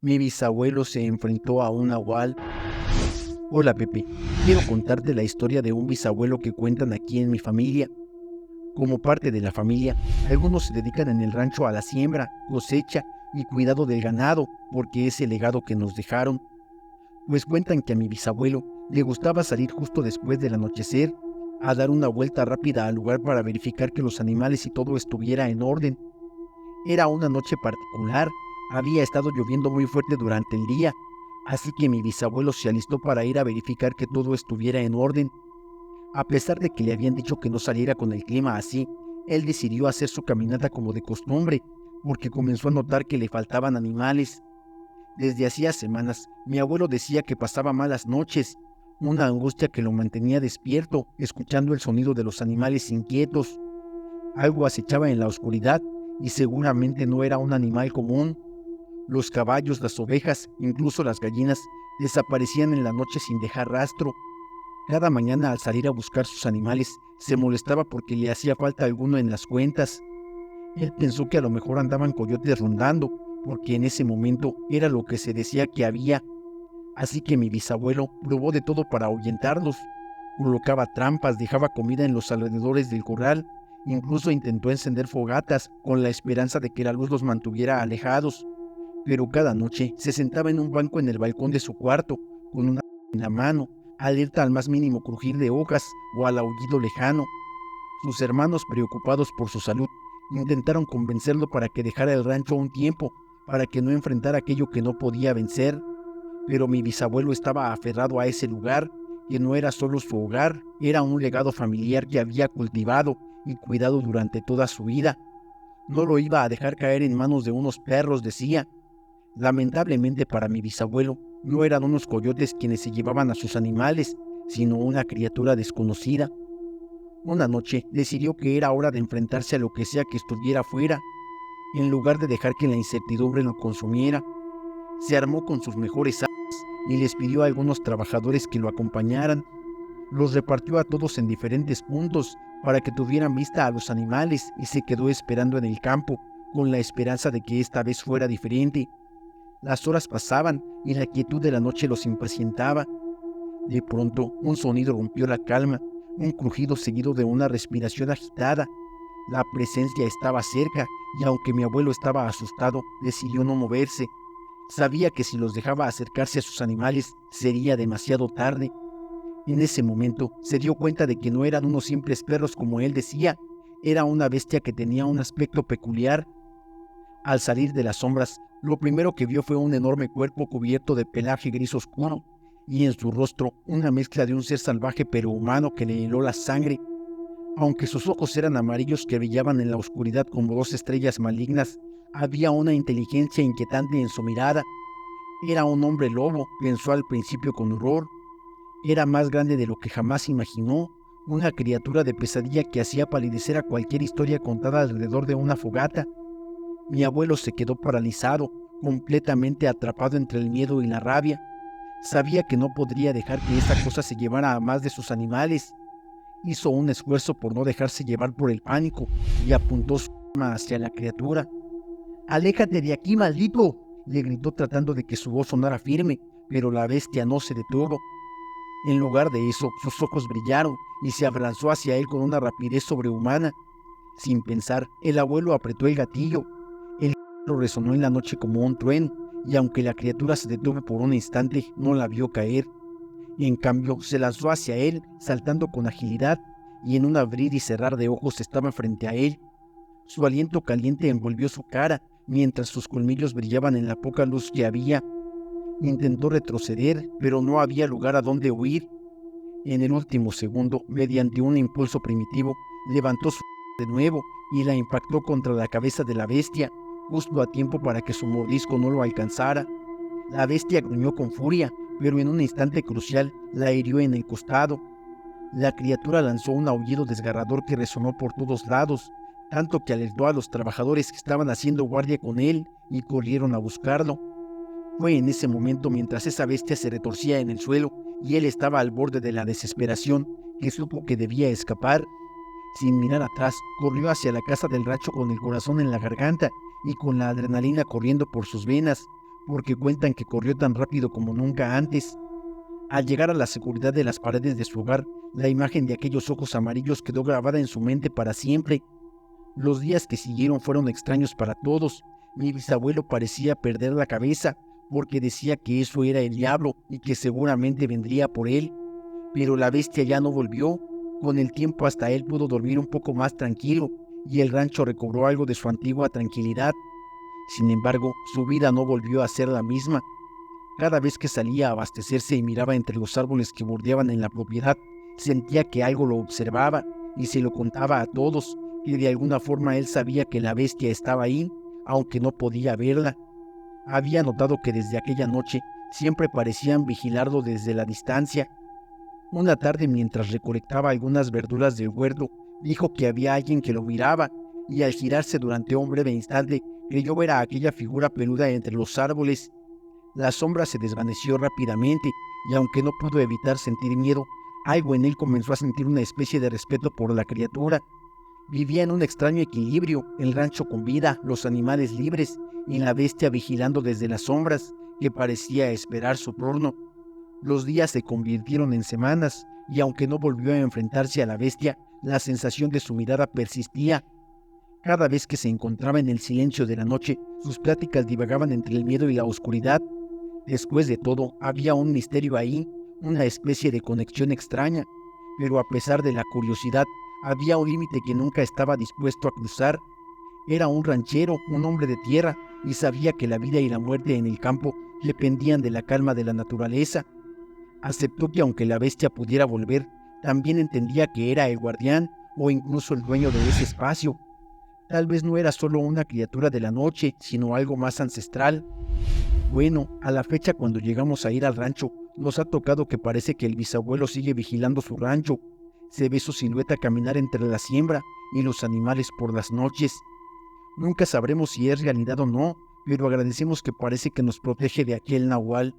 Mi bisabuelo se enfrentó a un nahual. Hola Pepe, quiero contarte la historia de un bisabuelo que cuentan aquí en mi familia. Como parte de la familia, algunos se dedican en el rancho a la siembra, cosecha y cuidado del ganado, porque es el legado que nos dejaron. Pues cuentan que a mi bisabuelo le gustaba salir justo después del anochecer a dar una vuelta rápida al lugar para verificar que los animales y todo estuviera en orden. Era una noche particular, había estado lloviendo muy fuerte durante el día, así que mi bisabuelo se alistó para ir a verificar que todo estuviera en orden. A pesar de que le habían dicho que no saliera con el clima así, él decidió hacer su caminata como de costumbre, porque comenzó a notar que le faltaban animales. Desde hacía semanas, mi abuelo decía que pasaba malas noches, una angustia que lo mantenía despierto, escuchando el sonido de los animales inquietos. Algo acechaba en la oscuridad y seguramente no era un animal común. Los caballos, las ovejas, incluso las gallinas, desaparecían en la noche sin dejar rastro. Cada mañana al salir a buscar sus animales, se molestaba porque le hacía falta alguno en las cuentas. Él pensó que a lo mejor andaban coyotes rondando, porque en ese momento era lo que se decía que había. Así que mi bisabuelo probó de todo para ahuyentarlos. Colocaba trampas, dejaba comida en los alrededores del corral, incluso intentó encender fogatas con la esperanza de que la luz los mantuviera alejados. Pero cada noche se sentaba en un banco en el balcón de su cuarto, con una en la mano, alerta al más mínimo crujir de hojas o al aullido lejano. Sus hermanos, preocupados por su salud, intentaron convencerlo para que dejara el rancho un tiempo, para que no enfrentara aquello que no podía vencer. Pero mi bisabuelo estaba aferrado a ese lugar, que no era solo su hogar, era un legado familiar que había cultivado y cuidado durante toda su vida. No lo iba a dejar caer en manos de unos perros, decía. Lamentablemente para mi bisabuelo, no eran unos coyotes quienes se llevaban a sus animales, sino una criatura desconocida. Una noche decidió que era hora de enfrentarse a lo que sea que estuviera afuera, en lugar de dejar que la incertidumbre lo consumiera. Se armó con sus mejores armas y les pidió a algunos trabajadores que lo acompañaran. Los repartió a todos en diferentes puntos para que tuvieran vista a los animales y se quedó esperando en el campo, con la esperanza de que esta vez fuera diferente. Las horas pasaban y la quietud de la noche los impacientaba. De pronto, un sonido rompió la calma, un crujido seguido de una respiración agitada. La presencia estaba cerca y aunque mi abuelo estaba asustado, decidió no moverse. Sabía que si los dejaba acercarse a sus animales sería demasiado tarde. En ese momento se dio cuenta de que no eran unos simples perros como él decía, era una bestia que tenía un aspecto peculiar. Al salir de las sombras, lo primero que vio fue un enorme cuerpo cubierto de pelaje gris oscuro, y en su rostro una mezcla de un ser salvaje pero humano que le heló la sangre. Aunque sus ojos eran amarillos que brillaban en la oscuridad como dos estrellas malignas, había una inteligencia inquietante en su mirada. Era un hombre lobo, pensó al principio con horror. Era más grande de lo que jamás imaginó, una criatura de pesadilla que hacía palidecer a cualquier historia contada alrededor de una fogata. Mi abuelo se quedó paralizado, completamente atrapado entre el miedo y la rabia. Sabía que no podría dejar que esa cosa se llevara a más de sus animales. Hizo un esfuerzo por no dejarse llevar por el pánico y apuntó su arma hacia la criatura. «¡Aléjate de aquí, maldito!», le gritó tratando de que su voz sonara firme, pero la bestia no se detuvo. En lugar de eso, sus ojos brillaron y se abalanzó hacia él con una rapidez sobrehumana. Sin pensar, el abuelo apretó el gatillo. El disparo resonó en la noche como un trueno, y aunque la criatura se detuvo por un instante, no la vio caer. En cambio, se lanzó hacia él, saltando con agilidad, y en un abrir y cerrar de ojos estaba frente a él. Su aliento caliente envolvió su cara, mientras sus colmillos brillaban en la poca luz que había. Intentó retroceder, pero no había lugar a donde huir. En el último segundo, mediante un impulso primitivo, levantó su de nuevo y la impactó contra la cabeza de la bestia, justo a tiempo para que su mordisco no lo alcanzara. La bestia gruñó con furia, pero en un instante crucial la hirió en el costado. La criatura lanzó un aullido desgarrador que resonó por todos lados, tanto que alertó a los trabajadores que estaban haciendo guardia con él y corrieron a buscarlo. Fue en ese momento, mientras esa bestia se retorcía en el suelo y él estaba al borde de la desesperación, que supo que debía escapar. Sin mirar atrás, corrió hacia la casa del rancho con el corazón en la garganta y con la adrenalina corriendo por sus venas, porque cuentan que corrió tan rápido como nunca antes. Al llegar a la seguridad de las paredes de su hogar, la imagen de aquellos ojos amarillos quedó grabada en su mente para siempre. Los días que siguieron fueron extraños para todos. Mi bisabuelo parecía perder la cabeza, porque decía que eso era el diablo y que seguramente vendría por él. Pero la bestia ya no volvió. Con el tiempo hasta él pudo dormir un poco más tranquilo, y el rancho recobró algo de su antigua tranquilidad. Sin embargo, su vida no volvió a ser la misma. Cada vez que salía a abastecerse y miraba entre los árboles que bordeaban en la propiedad, sentía que algo lo observaba y se lo contaba a todos, y de alguna forma él sabía que la bestia estaba ahí, aunque no podía verla. Había notado que desde aquella noche siempre parecían vigilarlo desde la distancia. Una tarde, mientras recolectaba algunas verduras del huerto, dijo que había alguien que lo miraba, y al girarse durante un breve instante, creyó ver a aquella figura peluda entre los árboles. La sombra se desvaneció rápidamente, y aunque no pudo evitar sentir miedo, algo en él comenzó a sentir una especie de respeto por la criatura. Vivía en un extraño equilibrio, el rancho con vida, los animales libres, y la bestia vigilando desde las sombras, que parecía esperar su turno. Los días se convirtieron en semanas, y aunque no volvió a enfrentarse a la bestia, la sensación de su mirada persistía. Cada vez que se encontraba en el silencio de la noche, sus pláticas divagaban entre el miedo y la oscuridad. Después de todo, había un misterio ahí, una especie de conexión extraña, pero a pesar de la curiosidad, había un límite que nunca estaba dispuesto a cruzar. Era un ranchero, un hombre de tierra, y sabía que la vida y la muerte en el campo dependían de la calma de la naturaleza. Aceptó que aunque la bestia pudiera volver, también entendía que era el guardián o incluso el dueño de ese espacio. Tal vez no era solo una criatura de la noche, sino algo más ancestral. Bueno, a la fecha cuando llegamos a ir al rancho, nos ha tocado que parece que el bisabuelo sigue vigilando su rancho. Se ve su silueta caminar entre la siembra y los animales por las noches. Nunca sabremos si es realidad o no, pero agradecemos que parece que nos protege de aquel nahual.